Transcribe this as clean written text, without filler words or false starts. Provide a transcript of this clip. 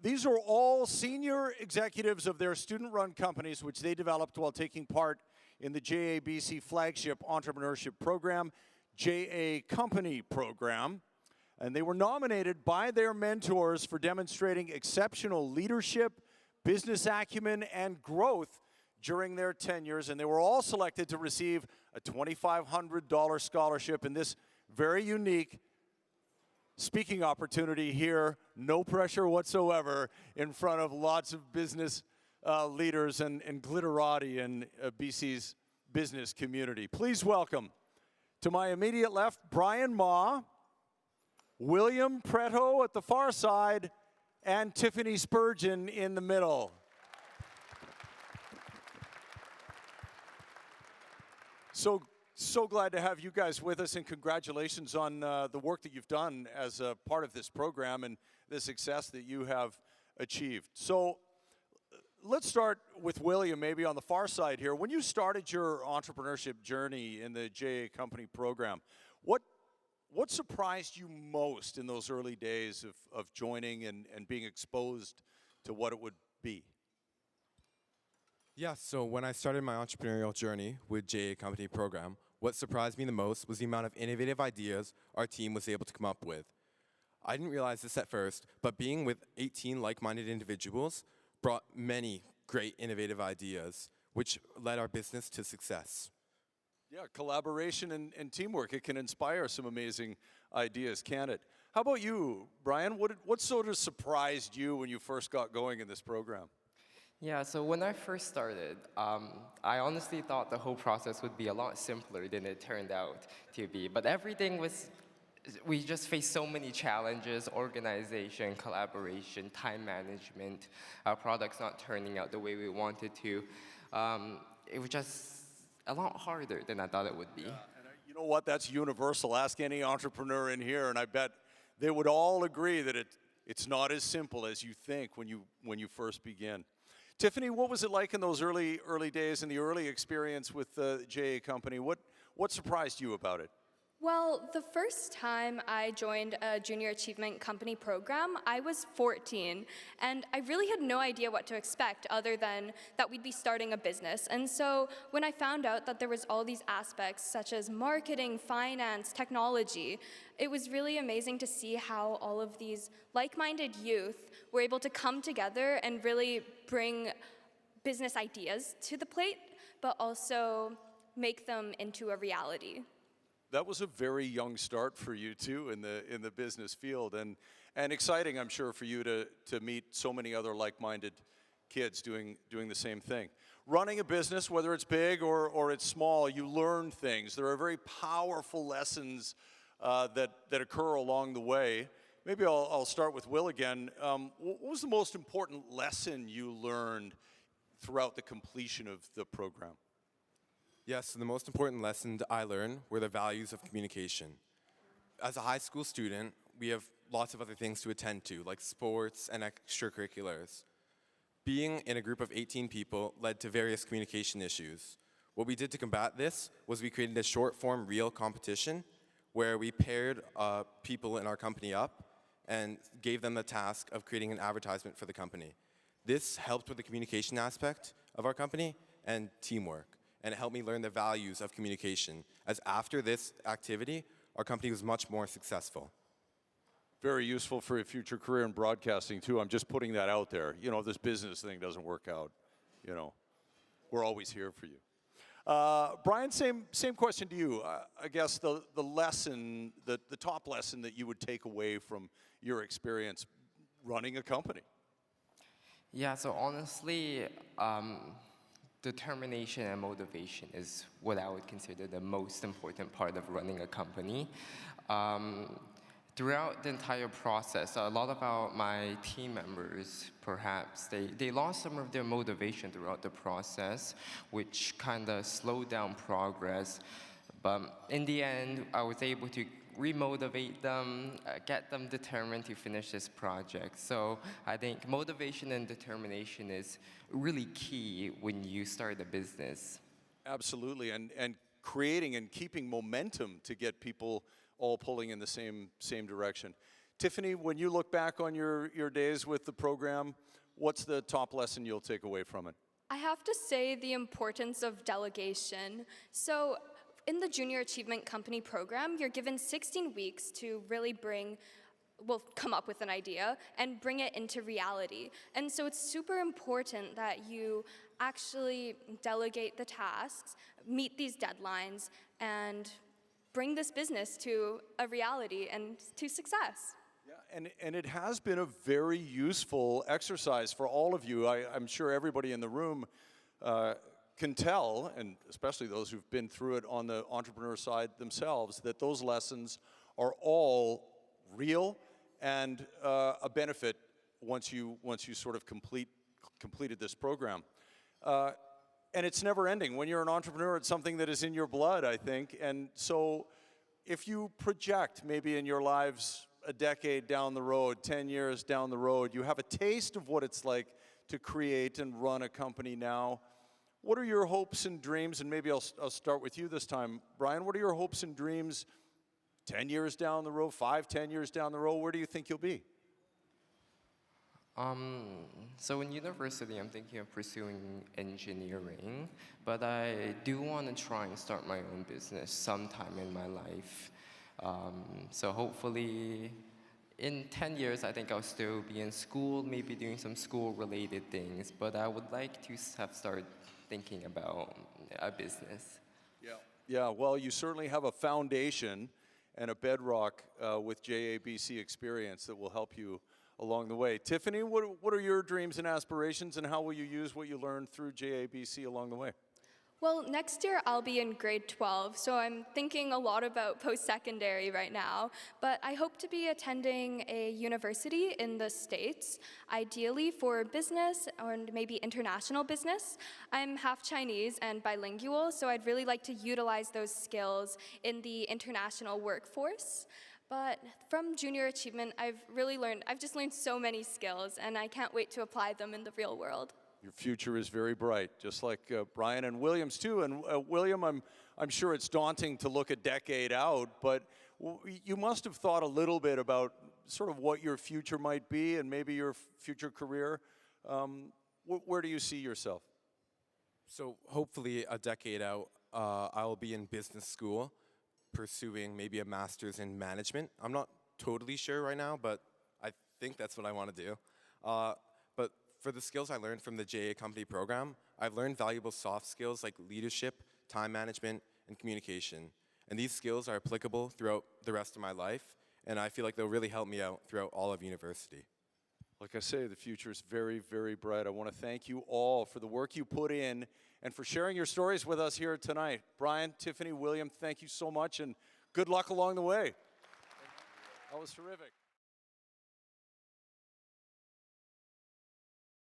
These are all senior executives of their student-run companies, which they developed while taking part in the JABC flagship entrepreneurship program, JA Company program. And they were nominated by their mentors for demonstrating exceptional leadership, business acumen, and growth during their tenures. And they were all selected to receive a $2,500 scholarship in this very unique speaking opportunity here, no pressure whatsoever, in front of lots of business leaders and glitterati in BC's business community. Please welcome, to my immediate left, Brian Ma, William Preto at the far side, and Tiffany Spurgeon in the middle. So glad to have you guys with us, and congratulations on the work that you've done as a part of this program and the success that you have achieved. So let's start with William, maybe on the far side here. When you started your entrepreneurship journey in the JA Company program, what surprised you most in those early days of joining and being exposed to what it would be? Yeah, so when I started my entrepreneurial journey with JA Company program, what surprised me the most was the amount of innovative ideas our team was able to come up with. I didn't realize this at first, but being with 18 like-minded individuals brought many great innovative ideas, which led our business to success. Yeah, collaboration and teamwork, it can inspire some amazing ideas, can't it? How about you, Brian? What sort of surprised you when you first got going in this program? Yeah, so when I first started, I honestly thought the whole process would be a lot simpler than it turned out to be. But everything was, we just faced so many challenges: organization, collaboration, time management, our products not turning out the way we wanted to. It was just a lot harder than I thought it would be. Yeah, and you know what? That's universal. Ask any entrepreneur in here, and I bet they would all agree that it's not as simple as you think when you first begin. Tiffany, what was it like in those early days and the early experience with the JA Company? What surprised you about it? Well, the first time I joined a junior achievement company program, I was 14, and I really had no idea what to expect other than that we'd be starting a business. And so when I found out that there was all these aspects such as marketing, finance, technology, it was really amazing to see how all of these like-minded youth were able to come together and really bring business ideas to the plate, but also make them into a reality. That was a very young start for you too in the business field, and exciting, I'm sure, for you to meet so many other like-minded kids doing the same thing. Running a business, whether it's big or it's small, you learn things. There are very powerful lessons that occur along the way. Maybe I'll start with Will again. What was the most important lesson you learned throughout the completion of the program? Yes, so the most important lessons I learned were the values of communication. As a high school student, we have lots of other things to attend to, like sports and extracurriculars. Being in a group of 18 people led to various communication issues. What we did to combat this was we created a short-form reel competition where we paired people in our company up and gave them the task of creating an advertisement for the company. This helped with the communication aspect of our company and teamwork. And it helped me learn the values of communication, as after this activity, our company was much more successful. Very useful for a future career in broadcasting, too. I'm just putting that out there. You know, if this business thing doesn't work out, you know, we're always here for you. Brian, same question to you. I guess the lesson, the top lesson that you would take away from your experience running a company. Yeah, so honestly, determination and motivation is what I would consider the most important part of running a company. Throughout the entire process, a lot of my team members, perhaps, they lost some of their motivation throughout the process, which kind of slowed down progress. But in the end, I was able to remotivate them, get them determined to finish this project. So I think motivation and determination is really key when you start a business. Absolutely, and creating and keeping momentum to get people all pulling in the same direction. Tiffany, when you look back on your days with the program, what's the top lesson you'll take away from it? I have to say the importance of delegation. So in the Junior Achievement Company program, you're given 16 weeks to really come up with an idea and bring it into reality. And so it's super important that you actually delegate the tasks, meet these deadlines, and bring this business to a reality and to success. Yeah, and it has been a very useful exercise for all of you. I'm sure everybody in the room can tell, and especially those who've been through it on the entrepreneur side themselves, that those lessons are all real and a benefit once you sort of completed this program. And it's never ending. When you're an entrepreneur, it's something that is in your blood, I think. And so if you project maybe in your lives a decade down the road, 10 years down the road, you have a taste of what it's like to create and run a company now. What are your hopes and dreams? And maybe I'll start with you this time. Brian, what are your hopes and dreams 10 years down the road, 5, 10 years down the road? Where do you think you'll be? So in university, I'm thinking of pursuing engineering, but I do want to try and start my own business sometime in my life. So hopefully, in 10 years, I think I'll still be in school, maybe doing some school-related things, but I would like to have started thinking about a business. Yeah, well, you certainly have a foundation and a bedrock with JABC experience that will help you along the way. Tiffany, what are your dreams and aspirations, and how will you use what you learned through JABC along the way? Well, next year I'll be in grade 12, so I'm thinking a lot about post-secondary right now, but I hope to be attending a university in the States, ideally for business or maybe international business. I'm half Chinese and bilingual, so I'd really like to utilize those skills in the international workforce. But from Junior Achievement, I've just learned so many skills, and I can't wait to apply them in the real world. Your future is very bright, just like Brian and William's too. And William, I'm sure it's daunting to look a decade out, but you must have thought a little bit about sort of what your future might be and maybe your future career. Where do you see yourself? So hopefully a decade out, I'll be in business school, pursuing maybe a master's in management. I'm not totally sure right now, but I think that's what I want to do. But for the skills I learned from the JA Company program, I've learned valuable soft skills like leadership, time management, and communication. And these skills are applicable throughout the rest of my life, and I feel like they'll really help me out throughout all of university. Like I say, the future is very, very bright. I want to thank you all for the work you put in and for sharing your stories with us here tonight. Brian, Tiffany, William, thank you so much, and good luck along the way. That was terrific.